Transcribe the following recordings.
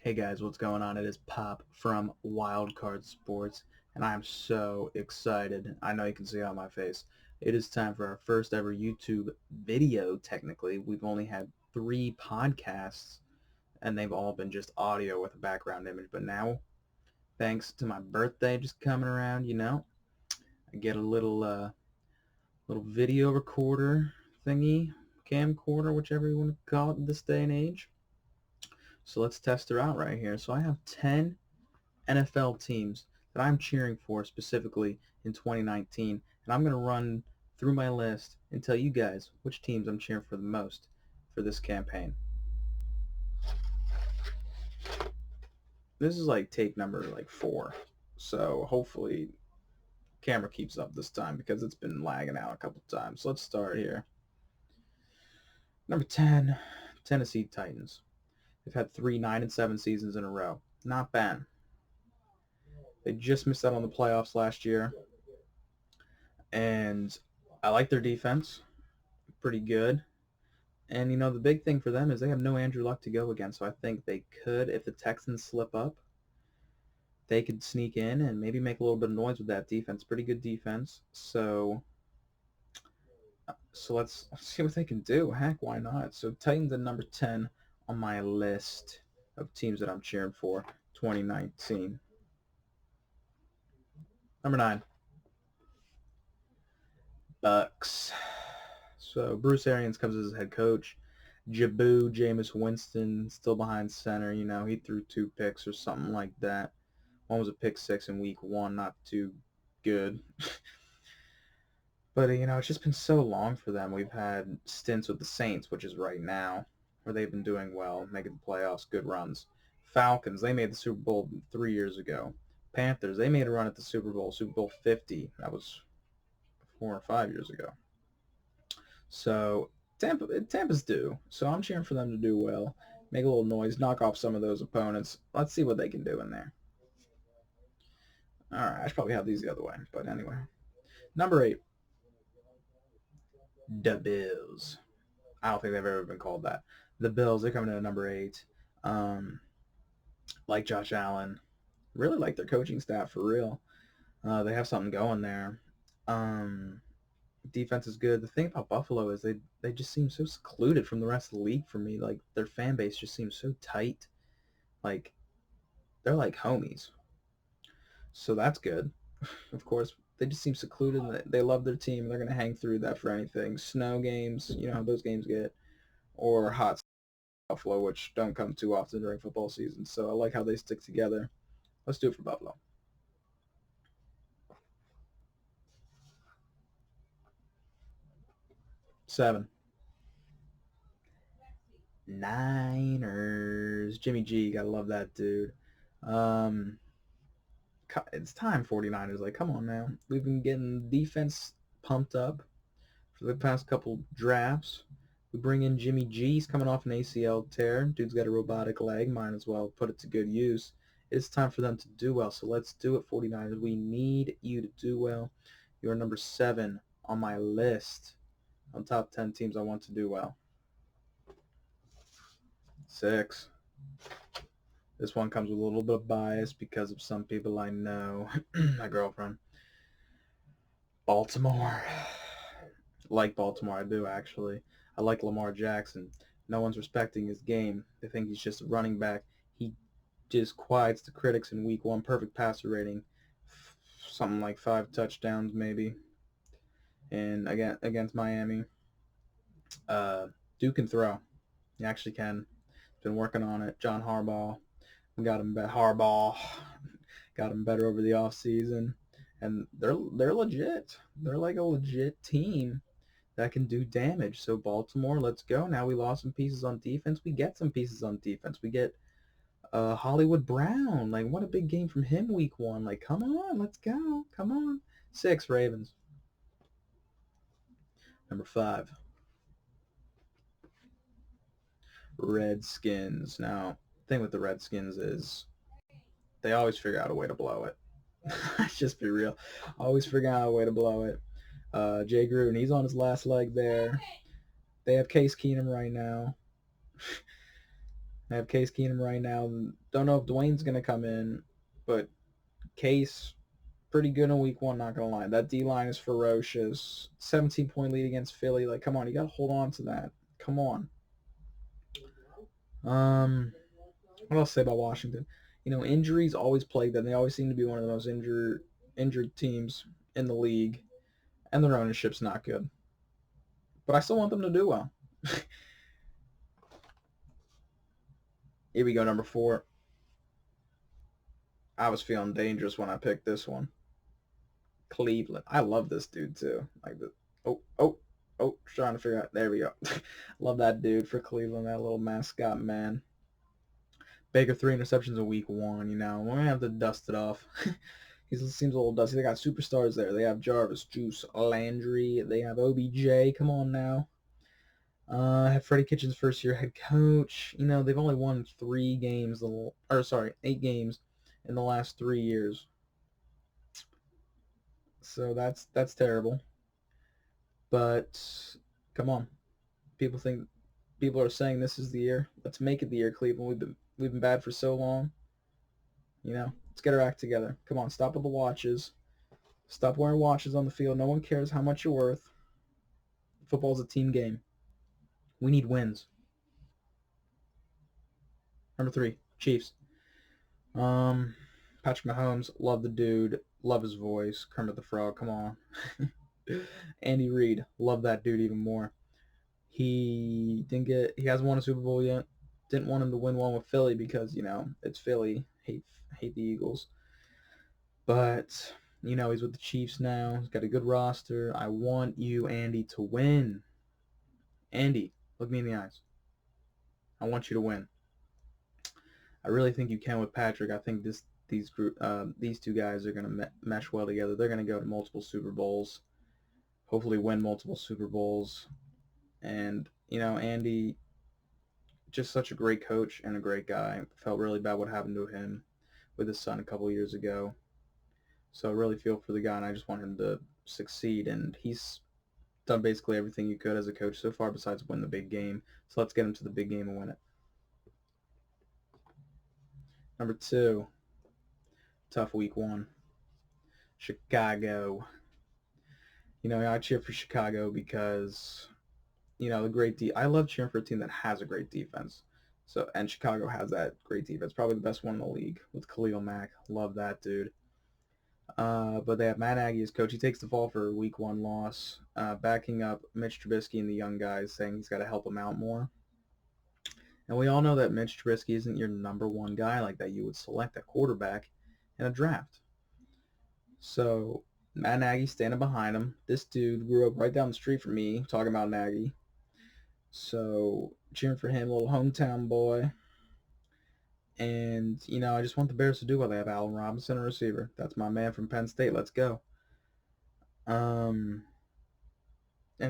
Hey guys, what's going on? It is Pop from Wildcard Sports, and I'm so excited. I know you can see it on my face. It is time for our first ever YouTube video, technically. We've only had 3 podcasts, and they've all been just audio with a background image. But now, thanks to my birthday just coming around, I get a little video recorder thingy, camcorder, whichever you want to call it in this day and age. So let's test her out right here. So I have 10 NFL teams that I'm cheering for specifically in 2019, and I'm going to run through my list and tell you guys which teams I'm cheering for the most for this campaign. This is like tape number 4, so hopefully camera keeps up this time because it's been lagging out a couple times. So let's start here. Number 10, Tennessee Titans. They've had 3 9-7 seasons in a row. Not bad. They just missed out on the playoffs last year, and I like their defense. Pretty good. And, the big thing for them is they have no Andrew Luck to go against. So I think they could, if the Texans slip up, they could sneak in and maybe make a little bit of noise with that defense. Pretty good defense. So let's see what they can do. Heck, why not? So Titans at number 10 on my list of teams that I'm cheering for 2019. Number 9, Bucks. So Bruce Arians comes as head coach. Jameis Winston still behind center. He threw 2 picks or something like that. One was a pick six in week 1, not too good. But, it's just been so long for them. We've had stints with the Saints, which is right now, where they've been doing well, making the playoffs, good runs. Falcons, they made the Super Bowl 3 years ago. Panthers, they made a run at the Super Bowl 50. That was 4 or 5 years ago. So Tampa's due. So I'm cheering for them to do well, make a little noise, knock off some of those opponents. Let's see what they can do in there. All right, I should probably have these the other way, but anyway. Number 8, the Bills. I don't think they've ever been called that. The Bills, they're coming in at number 8. Like Josh Allen. Really like their coaching staff for real. They have something going there. Defense is good. The thing about Buffalo is they just seem so secluded from the rest of the league for me. Like their fan base just seems so tight. Like they're like homies. So that's good. Of course, they just seem secluded. They love their team. They're gonna hang through that for anything. Snow games, you know how those games get, or hot Buffalo, which don't come too often during football season. So I like how they stick together. Let's do it for Buffalo. 7, Niners. Jimmy G, gotta love that dude. Um, it's time 49ers. Like, come on now. We've been getting defense pumped up for the past couple drafts. We bring in Jimmy G. He's coming off an ACL tear. Dude's got a robotic leg. Might as well put it to good use. It's time for them to do well. So let's do it, 49ers. We need you to do well. You're number 7 on my list on top 10 teams I want to do well. 6. This one comes with a little bit of bias because of some people I know. My girlfriend. Baltimore. Like Baltimore, I do actually. I like Lamar Jackson. No one's respecting his game. They think he's just a running back. He just quiets the critics in week 1. Perfect passer rating. Something like 5 touchdowns maybe. And against Miami. Duke can throw. He actually can. Been working on it. John Harbaugh. Got him better over the off season, and they're legit. They're like a legit team that can do damage. So Baltimore, let's go. Now we lost some pieces on defense. We get some pieces on defense. We get Hollywood Brown. Like what a big game from him week 1. Like come on, let's go. Come on. 6, Ravens. Number 5, Redskins. Now, the thing with the Redskins is they always figure out a way to blow it. Let's just be real. Always figure out a way to blow it. Jay Gruden, he's on his last leg there. They have Case Keenum right now. I have Case Keenum right now. Don't know if Dwayne's going to come in, but Case, pretty good in week one, not going to lie. That D-line is ferocious. 17-point lead against Philly. Like, come on, you got to hold on to that. Come on. What else to say about Washington? Injuries always plague them. They always seem to be one of the most injured teams in the league, and their ownership's not good. But I still want them to do well. Here we go, number 4. I was feeling dangerous when I picked this one. Cleveland. I love this dude too. Like the trying to figure out. There we go. Love that dude for Cleveland. That little mascot man. Baker 3 interceptions in week 1. We're gonna have to dust it off. He seems a little dusty. They got superstars there. They have Jarvis, Juice, Landry. They have OBJ. Come on now. Have Freddie Kitchens first year head coach. They've only won 8 games in the last 3 years. So that's terrible. But come on. People are saying this is the year. Let's make it the year, Cleveland. We've been bad for so long. Let's get our act together. Come on, stop with the watches. Stop wearing watches on the field. No one cares how much you're worth. Football's a team game. We need wins. Number 3, Chiefs. Patrick Mahomes, love the dude, love his voice. Kermit the Frog, come on. Andy Reid, love that dude even more. He hasn't won a Super Bowl yet. Didn't want him to win one with Philly because, it's Philly. Hate the Eagles. But, he's with the Chiefs now. He's got a good roster. I want you, Andy, to win. Andy, look me in the eyes. I want you to win. I really think you can with Patrick. I think these two guys are going to mesh well together. They're going to go to multiple Super Bowls. Hopefully win multiple Super Bowls. And, Andy, just such a great coach and a great guy. Felt really bad what happened to him with his son a couple years ago. So I really feel for the guy, and I just want him to succeed. And he's done basically everything he could as a coach so far besides win the big game. So let's get him to the big game and win it. Number 2, tough week 1. Chicago. I cheer for Chicago because, the great I love cheering for a team that has a great defense. And Chicago has that great defense, probably the best one in the league with Khalil Mack. Love that dude. But they have Matt Nagy as coach. He takes the fall for a week 1 loss, backing up Mitch Trubisky and the young guys, saying he's got to help them out more. And we all know that Mitch Trubisky isn't your number 1 guy like that you would select a quarterback in a draft. So Matt Nagy standing behind him. This dude grew up right down the street from me, talking about Nagy. So cheering for him, little hometown boy. And, I just want the Bears to do well. They have Allen Robinson, a receiver. That's my man from Penn State. Let's go. And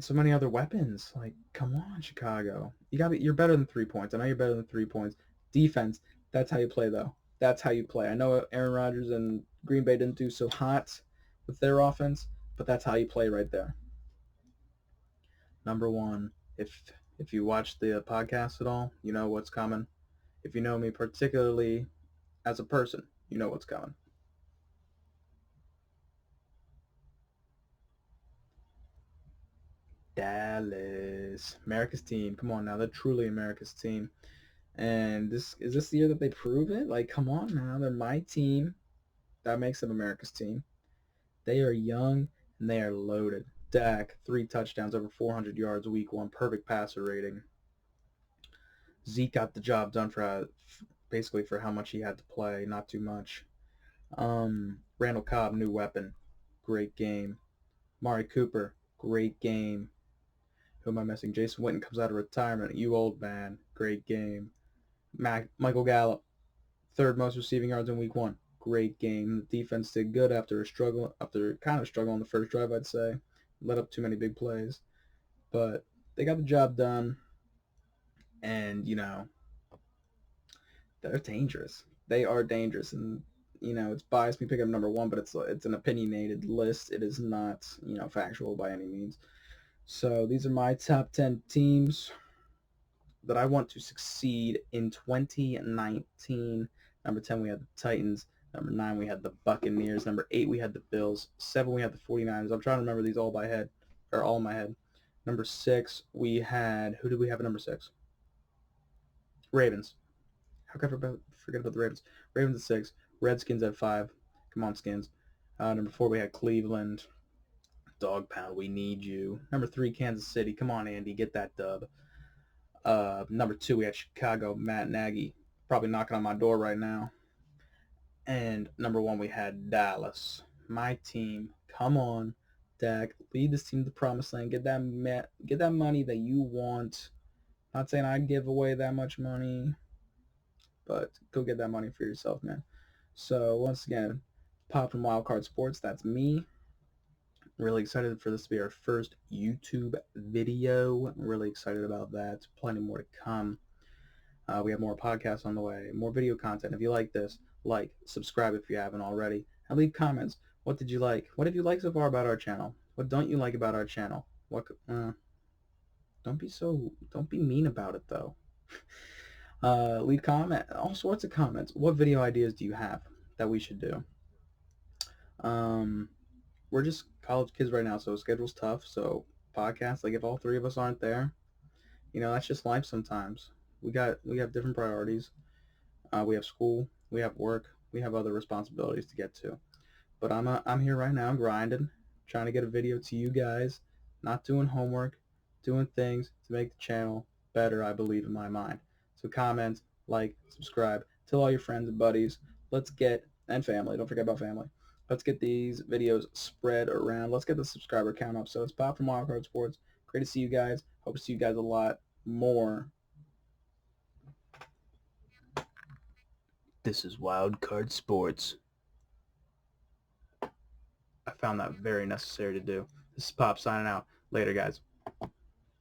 so many other weapons. Like, come on, Chicago. You're better than 3 points. I know you're better than 3 points. Defense, that's how you play, though. That's how you play. I know Aaron Rodgers and Green Bay didn't do so hot with their offense, but that's how you play right there. Number 1, if you watch the podcast at all, you know what's coming. If you know me particularly as a person, you know what's coming. Dallas. America's team. Come on now. They're truly America's team. And is this the year that they prove it? Like, come on now. They're my team. That makes them America's team. They are young and they are loaded. Dak, 3 touchdowns, over 400 yards week 1. Perfect passer rating. Zeke got the job done basically for how much he had to play. Not too much. Randall Cobb, new weapon. Great game. Mari Cooper, great game. Who am I missing? Jason Witten comes out of retirement. You old man. Great game. Michael Gallup, 3rd most receiving yards in week 1. Great game. The defense did good after kind of struggle on the first drive, I'd say. Let up too many big plays. But they got the job done. And, they're dangerous. They are dangerous. And, it's biased me picking up number 1, but it's an opinionated list. It is not, factual by any means. So these are my top 10 teams. that I want to succeed in 2019. Number 10, we had the Titans. Number 9, we had the Buccaneers. Number 8, we had the Bills. 7, we had the 49ers. I'm trying to remember these all by head, or all in my head. Number 6, we had, who did we have at number 6? Ravens. How could I forget about the Ravens? Ravens at 6. Redskins at 5. Come on, Skins. Number 4, we had Cleveland. Dog pound, we need you. Number 3, Kansas City. Come on, Andy, get that dub. Number 2, we had Chicago. Matt Nagy, probably knocking on my door right now. And number 1, we had Dallas. My team. Come on, Dak. Lead this team to the promised land. Get that money that you want. Not saying I'd give away that much money, but go get that money for yourself, man. So once again, Pop from Wildcard Sports. That's me. Really excited for this to be our first YouTube video. I'm really excited about that. Plenty more to come. We have more podcasts on the way, more video content. If you like this, like, subscribe if you haven't already, and leave comments. What did you like? What have you liked so far about our channel? What don't you like about our channel? Don't be mean about it though. Leave all sorts of comments. What video ideas do you have that we should do? We're just college kids right now, so schedule's tough. So podcasts, like if all 3 of us aren't there, that's just life sometimes. We have different priorities. We have school, we have work, we have other responsibilities to get to. But I'm here right now grinding, trying to get a video to you guys, not doing homework, doing things to make the channel better, I believe, in my mind. So comment, like, subscribe, tell all your friends and buddies. And family, don't forget about family. Let's get these videos spread around. Let's get the subscriber count up. So it's Pop from Wildcard Sports. Great to see you guys. Hope to see you guys a lot more. This is Wildcard Sports. I found that very necessary to do. This is Pop signing out. Later, guys.